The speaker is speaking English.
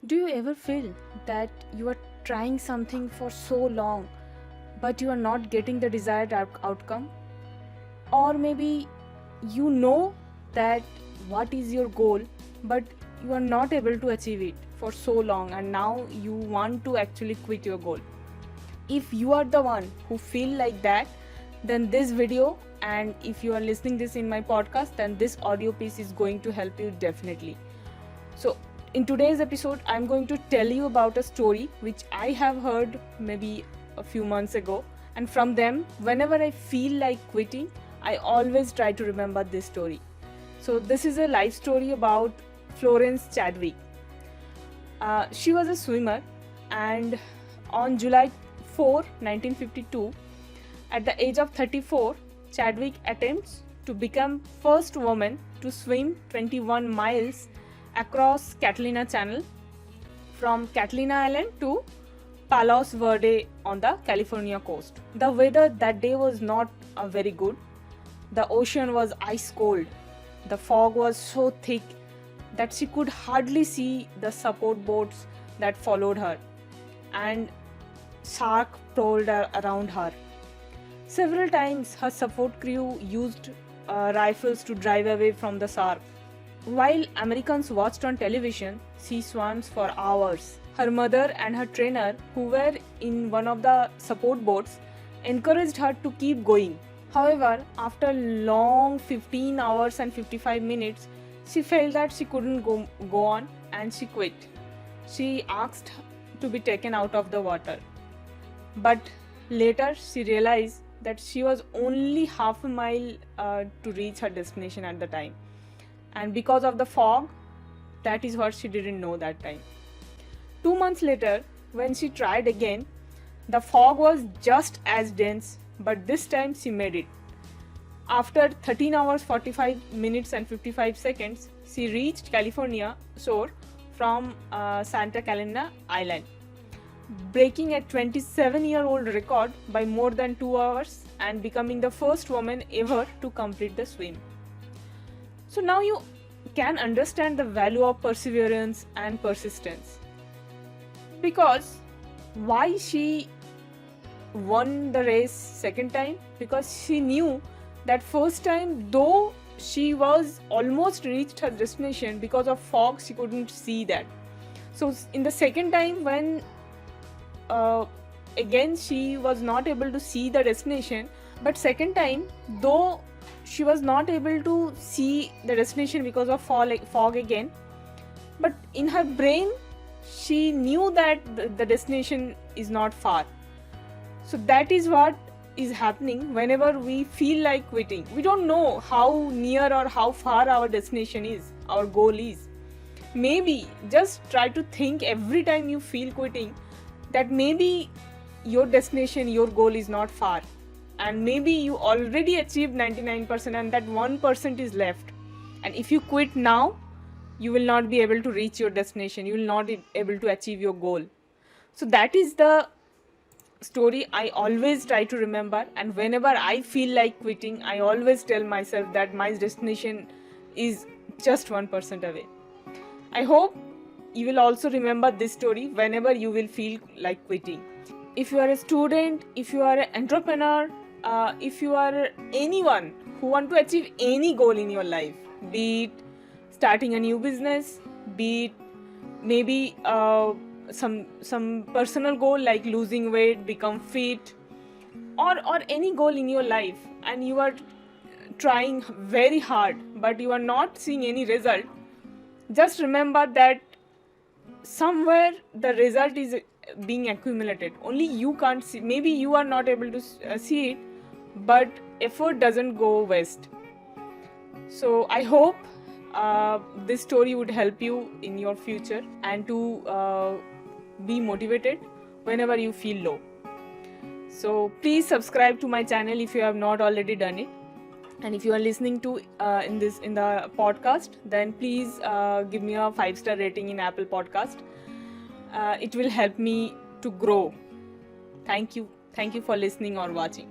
Do you ever feel that you are trying something for so long but you are not getting the desired outcome? Or maybe you know that what is your goal but you are not able to achieve it for so long and now you want to actually quit your goal. If you are the one who feel like that, then this video, and if you are listening this in my podcast, then this audio piece is going to help you definitely. So in today's episode, I'm going to tell you about a story which I have heard maybe a few months ago, and from them, whenever I feel like quitting, I always try to remember this story. So this is a life story about Florence Chadwick. She was a swimmer, and on July 4, 1952, at the age of 34, Chadwick attempts to become first woman to swim 21 miles across Catalina Channel from Catalina Island to Palos Verde on the California coast. The weather that day was not very good. The ocean was ice cold. The fog was so thick that she could hardly see the support boats that followed her, and sharks prowled around her. Several times her support crew used rifles to drive away from the shark. While Americans watched on television, she swam for hours. Her mother and her trainer, who were in one of the support boats, encouraged her to keep going. However, after long 15 hours and 55 minutes, she felt that she couldn't go on and she quit. She asked to be taken out of the water. But later she realized that she was only half a mile to reach her destination at the time. And because of the fog, that is what she didn't know that time. 2 months later, when she tried again, the fog was just as dense, but this time she made it. After 13 hours 45 minutes and 55 seconds, she reached California shore from Santa Catalina Island, breaking a 27-year-old record by more than 2 hours and becoming the first woman ever to complete the swim. So now you can understand the value of perseverance and persistence. Because why she won the race second time? Because she knew that first time, though she was almost reached her destination, because of fog she couldn't see that. So in the second time, when again she was not able to see the destination, but second time, though she was not able to see the destination because of fog again, but in her brain she knew that the destination is not far. So that is what is happening whenever we feel like quitting. We don't know how near or how far our destination is, our goal is. Maybe just try to think every time you feel quitting that maybe your destination, your goal is not far, and maybe you already achieved 99% and that 1% is left. And if you quit now, you will not be able to reach your destination, you will not be able to achieve your goal. So that is the story I always try to remember, and whenever I feel like quitting, I always tell myself that my destination is just 1% away. I hope you will also remember this story whenever you will feel like quitting. If you are a student, if you are an entrepreneur, if you are anyone who want to achieve any goal in your life, be it starting a new business, be it maybe some personal goal like losing weight, become fit, or any goal in your life, and you are trying very hard but you are not seeing any result, just remember that somewhere the result is being accumulated. Only you can't see. Maybe you are not able to see it, but effort doesn't go waste. So I hope this story would help you in your future and to be motivated whenever you feel low. So please subscribe to my channel if you have not already done it. And if you are listening to in the podcast, then please give me a 5-star rating in Apple Podcast. It will help me to grow. Thank you for listening or watching.